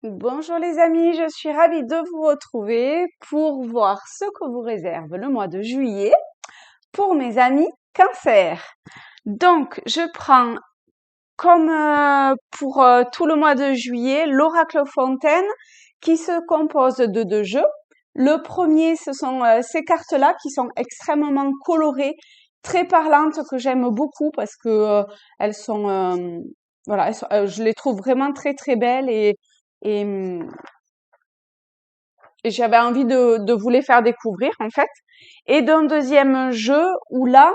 Bonjour les amis, je suis ravie de vous retrouver pour voir ce que vous réserve le mois de juillet pour mes amis Cancer. Donc, je prends comme pour tout le mois de juillet l'oracle Fontaine qui se compose de deux jeux. Le premier, ce sont ces cartes-là qui sont extrêmement colorées, très parlantes, que j'aime beaucoup parce que elles sont, voilà, je les trouve vraiment très très belles et, et j'avais envie de vous les faire découvrir en fait. Et d'un deuxième jeu où là,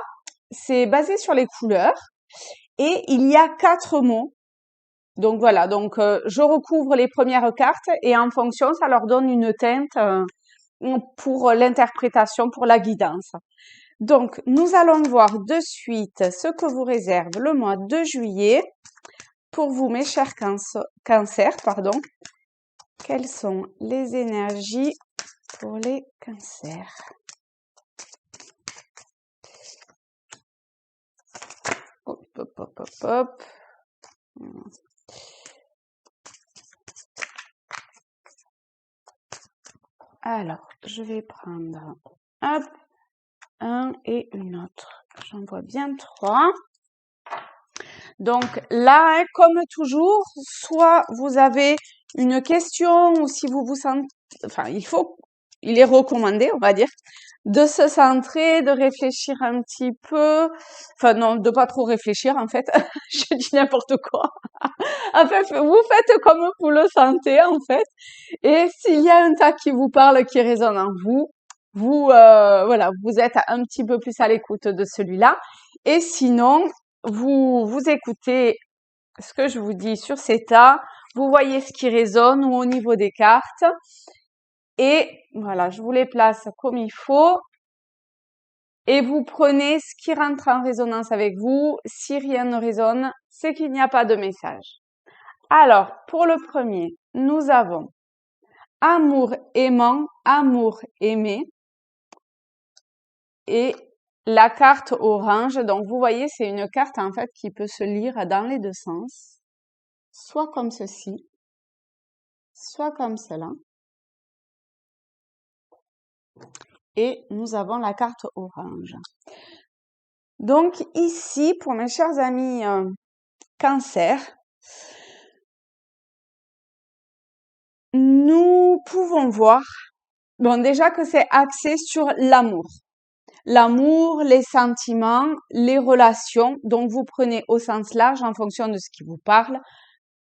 c'est basé sur les couleurs et il y a 4 mots. Donc voilà, donc je recouvre les premières cartes et en fonction, ça leur donne une teinte pour l'interprétation, pour la guidance. Donc, nous allons voir de suite ce que vous réserve le mois de juillet pour vous, mes chers cancers, pardon. Quelles sont les énergies pour les cancers? Hop, hop, hop, hop, hop. Alors, je vais prendre hop, un et une autre. J'en vois bien 3. Donc là, hein, comme toujours, soit vous avez une question ou si vous vous sentez, enfin, il est recommandé, on va dire, de se centrer, de réfléchir un petit peu, enfin non, de pas trop réfléchir en fait, je dis n'importe quoi. En fait, vous faites comme vous le sentez en fait, et s'il y a un tas qui vous parle, qui résonne en vous, voilà, vous êtes un petit peu plus à l'écoute de celui-là, et sinon, vous écoutez ce que je vous dis sur ces tas, vous voyez ce qui résonne ou au niveau des cartes, et voilà, je vous les place comme il faut, et vous prenez ce qui rentre en résonance avec vous. Si rien ne résonne, c'est qu'il n'y a pas de message. Alors, pour le premier, nous avons amour aimant, amour aimé, et la carte orange. Donc, vous voyez, c'est une carte en fait qui peut se lire dans les deux sens, soit comme ceci, soit comme cela. Et nous avons la carte orange. Donc ici, pour mes chers amis Cancer, nous pouvons voir, bon déjà que c'est axé sur l'amour. L'amour, les sentiments, les relations. Donc vous prenez au sens large en fonction de ce qui vous parle,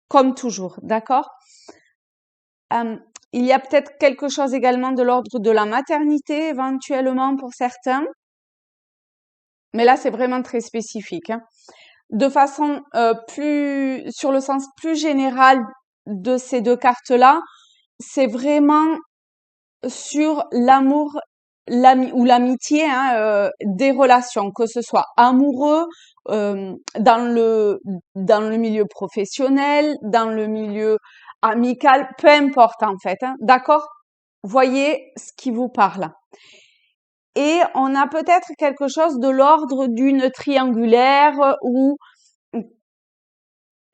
comme toujours, d'accord? Il y a peut-être quelque chose également de l'ordre de la maternité, éventuellement pour certains. Mais là, c'est vraiment très spécifique, hein. De façon sur le sens plus général de ces deux cartes-là, c'est vraiment sur l'amour ou l'amitié, hein, des relations, que ce soit amoureux, dans le milieu professionnel, dans le milieu amical, peu importe en fait, hein, d'accord? Voyez ce qui vous parle. Et on a peut-être quelque chose de l'ordre d'une triangulaire ou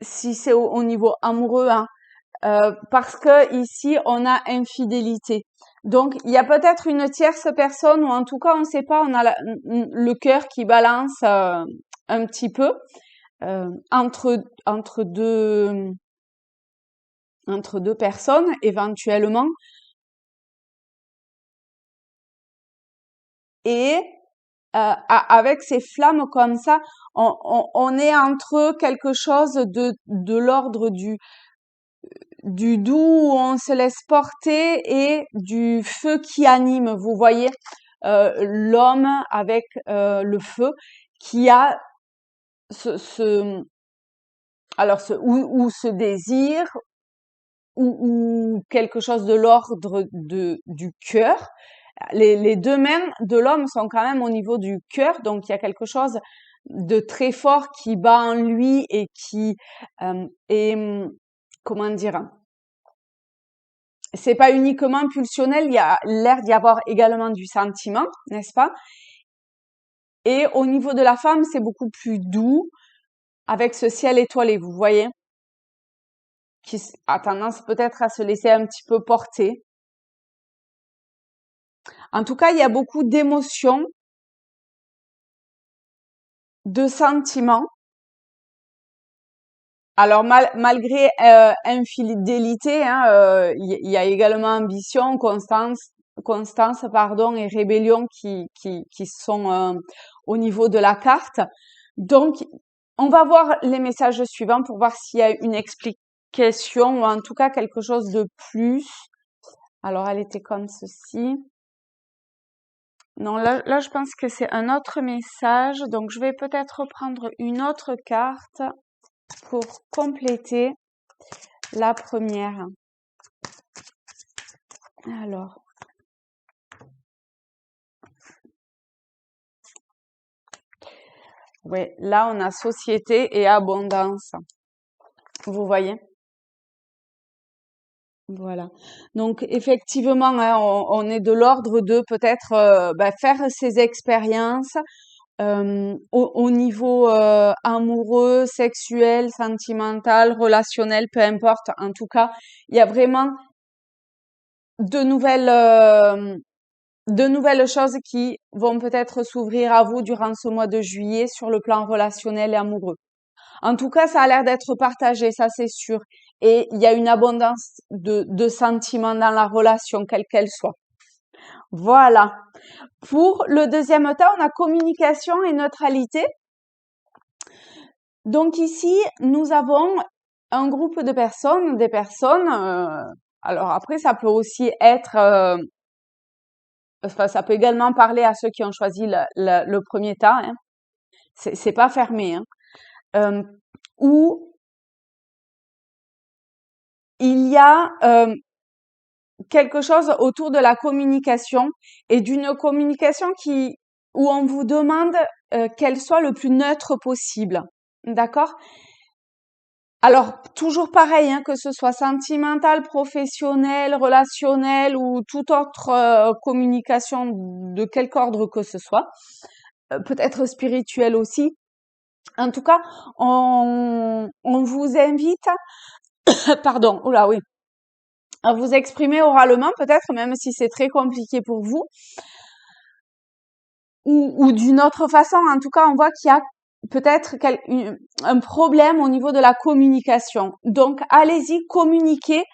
si c'est au niveau amoureux, hein, parce que ici on a infidélité. Donc il y a peut-être une tierce personne ou en tout cas on ne sait pas, on a le cœur qui balance un petit peu entre deux personnes éventuellement. Et avec ces flammes comme ça, on est entre quelque chose de l'ordre du doux où on se laisse porter et du feu qui anime. Vous voyez, l'homme avec le feu qui a ou ce désir ou quelque chose de l'ordre du cœur. Les deux mêmes de l'homme sont quand même au niveau du cœur, donc il y a quelque chose de très fort qui bat en lui et qui est, comment dire, c'est pas uniquement pulsionnel, il y a l'air d'y avoir également du sentiment, n'est-ce pas? Et au niveau de la femme, c'est beaucoup plus doux, avec ce ciel étoilé, vous voyez? a tendance peut-être à se laisser un petit peu porter. En tout cas, il y a beaucoup d'émotions, de sentiments. Alors malgré infidélité, hein, il y a également ambition, constance pardon, et rébellion qui sont au niveau de la carte. Donc, on va voir les messages suivants pour voir s'il y a une explication ou en tout cas quelque chose de plus. Alors, elle était comme ceci. Non, là, je pense que c'est un autre message. Donc, je vais peut-être prendre une autre carte pour compléter la première. Alors. Ouais, là, on a société et abondance. Vous voyez? Voilà. Donc, effectivement, hein, on est de l'ordre de peut-être faire ces expériences au niveau amoureux, sexuel, sentimental, relationnel, peu importe. En tout cas, il y a vraiment de nouvelles choses qui vont peut-être s'ouvrir à vous durant ce mois de juillet sur le plan relationnel et amoureux. En tout cas, ça a l'air d'être partagé, ça c'est sûr. Et il y a une abondance de sentiments dans la relation, quelle qu'elle soit. Voilà. Pour le deuxième temps, on a communication et neutralité. Donc ici, nous avons un groupe de personnes, des personnes. Alors après, ça peut aussi être, ça peut également parler à ceux qui ont choisi le premier tas. Hein. C'est pas fermé. Hein. Où il y a quelque chose autour de la communication et d'une communication où on vous demande qu'elle soit le plus neutre possible. D'accord? Alors, toujours pareil, hein, que ce soit sentimental, professionnel, relationnel ou toute autre communication de quelque ordre que ce soit, peut-être spirituel aussi. En tout cas, on vous invite, pardon, oula oui, à vous exprimer oralement, peut-être, même si c'est très compliqué pour vous, ou d'une autre façon. En tout cas, on voit qu'il y a peut-être un problème au niveau de la communication. Donc, allez-y, communiquez.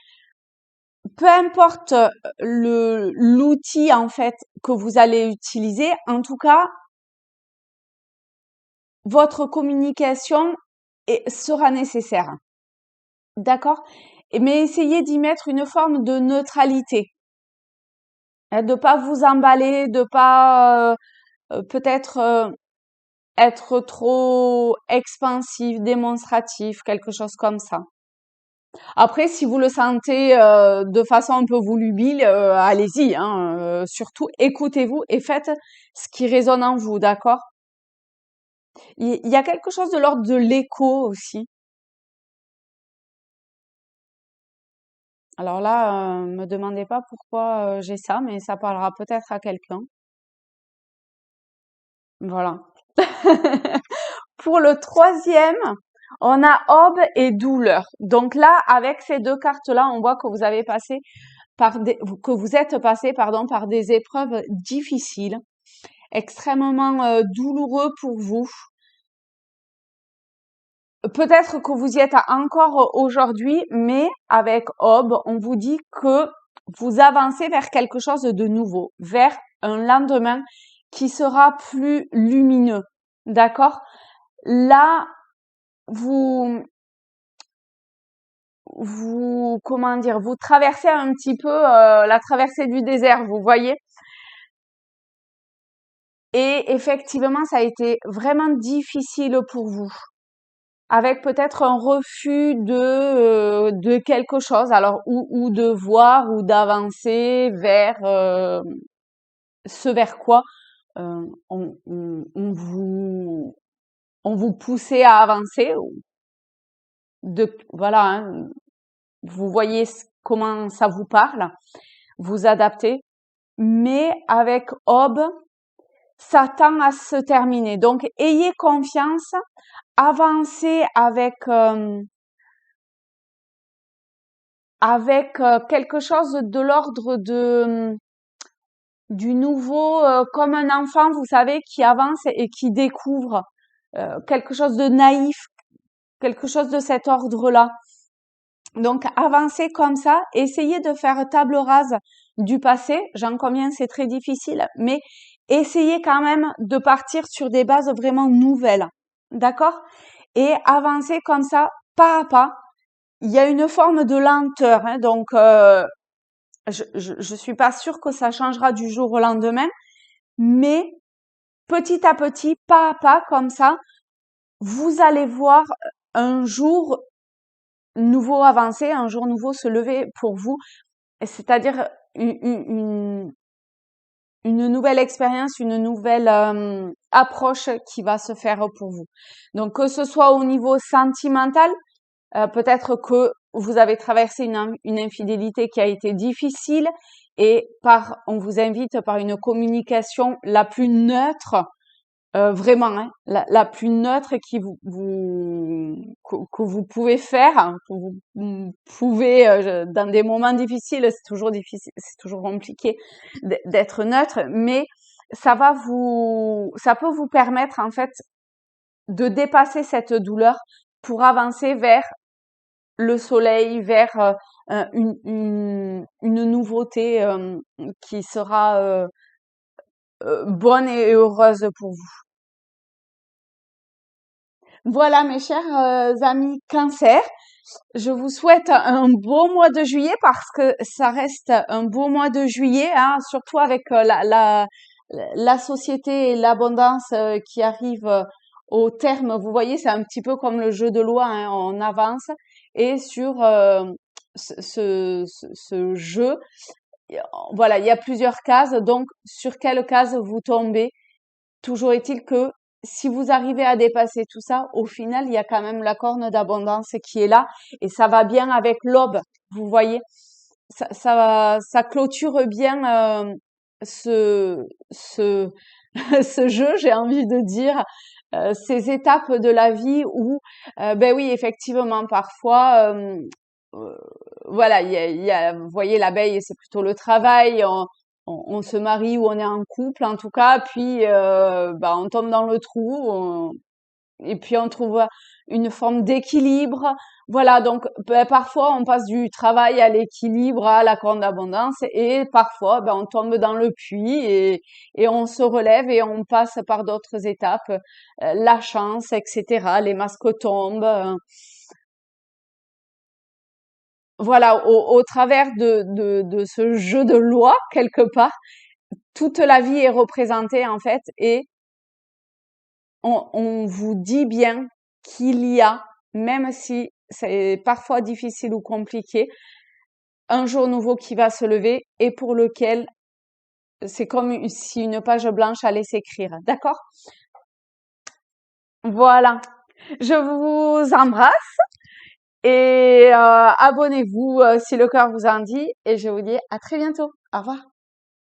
Peu importe l'outil en fait que vous allez utiliser, en tout cas, votre communication sera nécessaire. D'accord? Mais essayez d'y mettre une forme de neutralité. De pas vous emballer, de pas peut-être être trop expansif, démonstratif, quelque chose comme ça. Après, si vous le sentez de façon un peu volubile, allez-y. Hein, surtout, écoutez-vous et faites ce qui résonne en vous, d'accord? Il y a quelque chose de l'ordre de l'écho aussi. Alors là, me demandez pas pourquoi j'ai ça, mais ça parlera peut-être à quelqu'un. Voilà. Pour le troisième, on a aube et douleur. Donc là, avec ces deux cartes-là, on voit que vous avez passé que vous êtes passé, pardon, par des épreuves difficiles, extrêmement douloureux pour vous. Peut-être que vous y êtes encore aujourd'hui, mais avec aube, on vous dit que vous avancez vers quelque chose de nouveau, vers un lendemain qui sera plus lumineux. D'accord? Là, comment dire, vous traversez un petit peu la traversée du désert, vous voyez. Et effectivement, ça a été vraiment difficile pour vous, avec peut-être un refus de quelque chose, alors ou de voir ou d'avancer vers ce vers quoi on vous poussait à avancer. Voilà, hein, vous voyez comment ça vous parle, vous adaptez, mais avec Aube, ça tend à se terminer. Donc, ayez confiance, avancez avec avec quelque chose de l'ordre du nouveau, comme un enfant, vous savez, qui avance et qui découvre quelque chose de naïf, quelque chose de cet ordre-là. Donc, avancez comme ça, essayez de faire table rase du passé. J'en conviens, c'est très difficile, mais essayez quand même de partir sur des bases vraiment nouvelles. D'accord? Et avancez comme ça, pas à pas. Il y a une forme de lenteur, hein, donc je suis pas sûre que ça changera du jour au lendemain, mais petit à petit, pas à pas, comme ça, vous allez voir un jour nouveau avancer, un jour nouveau se lever pour vous, c'est-à-dire une nouvelle expérience, une nouvelle approche qui va se faire pour vous. Donc que ce soit au niveau sentimental, peut-être que vous avez traversé une infidélité qui a été difficile et on vous invite par une communication la plus neutre, vraiment, hein, la plus neutre que vous pouvez faire, hein, que vous pouvez, dans des moments difficiles, c'est toujours difficile, c'est toujours compliqué d'être neutre, mais ça peut vous permettre, en fait, de dépasser cette douleur pour avancer vers le soleil, vers une nouveauté qui sera bonne et heureuse pour vous. Voilà mes chers amis Cancer, je vous souhaite un beau mois de juillet parce que ça reste un beau mois de juillet, hein, surtout avec la société et l'abondance qui arrive au terme. Vous voyez, c'est un petit peu comme le jeu de loi, hein, on avance et sur ce jeu, voilà, il y a plusieurs cases, donc sur quelle case vous tombez? Toujours est-il que si vous arrivez à dépasser tout ça, au final, il y a quand même la corne d'abondance qui est là et ça va bien avec l'aube. Vous voyez, ça clôture bien ce ce jeu, j'ai envie de dire, ces étapes de la vie où, ben oui, effectivement, parfois, euh, voilà, vous voyez, l'abeille, c'est plutôt le travail. On se marie ou on est en couple en tout cas, puis bah, on tombe dans le trou et puis on trouve une forme d'équilibre. Voilà, donc ben, parfois on passe du travail à l'équilibre, à la corne d'abondance et parfois ben, on tombe dans le puits et on se relève et on passe par d'autres étapes, la chance, etc. Les masques tombent. Voilà, au travers de ce jeu de loi, quelque part, toute la vie est représentée en fait et on vous dit bien qu'il y a, même si c'est parfois difficile ou compliqué, un jour nouveau qui va se lever et pour lequel c'est comme si une page blanche allait s'écrire. D'accord? Voilà. Je vous embrasse et abonnez-vous si le cœur vous en dit et je vous dis à très bientôt. Au revoir.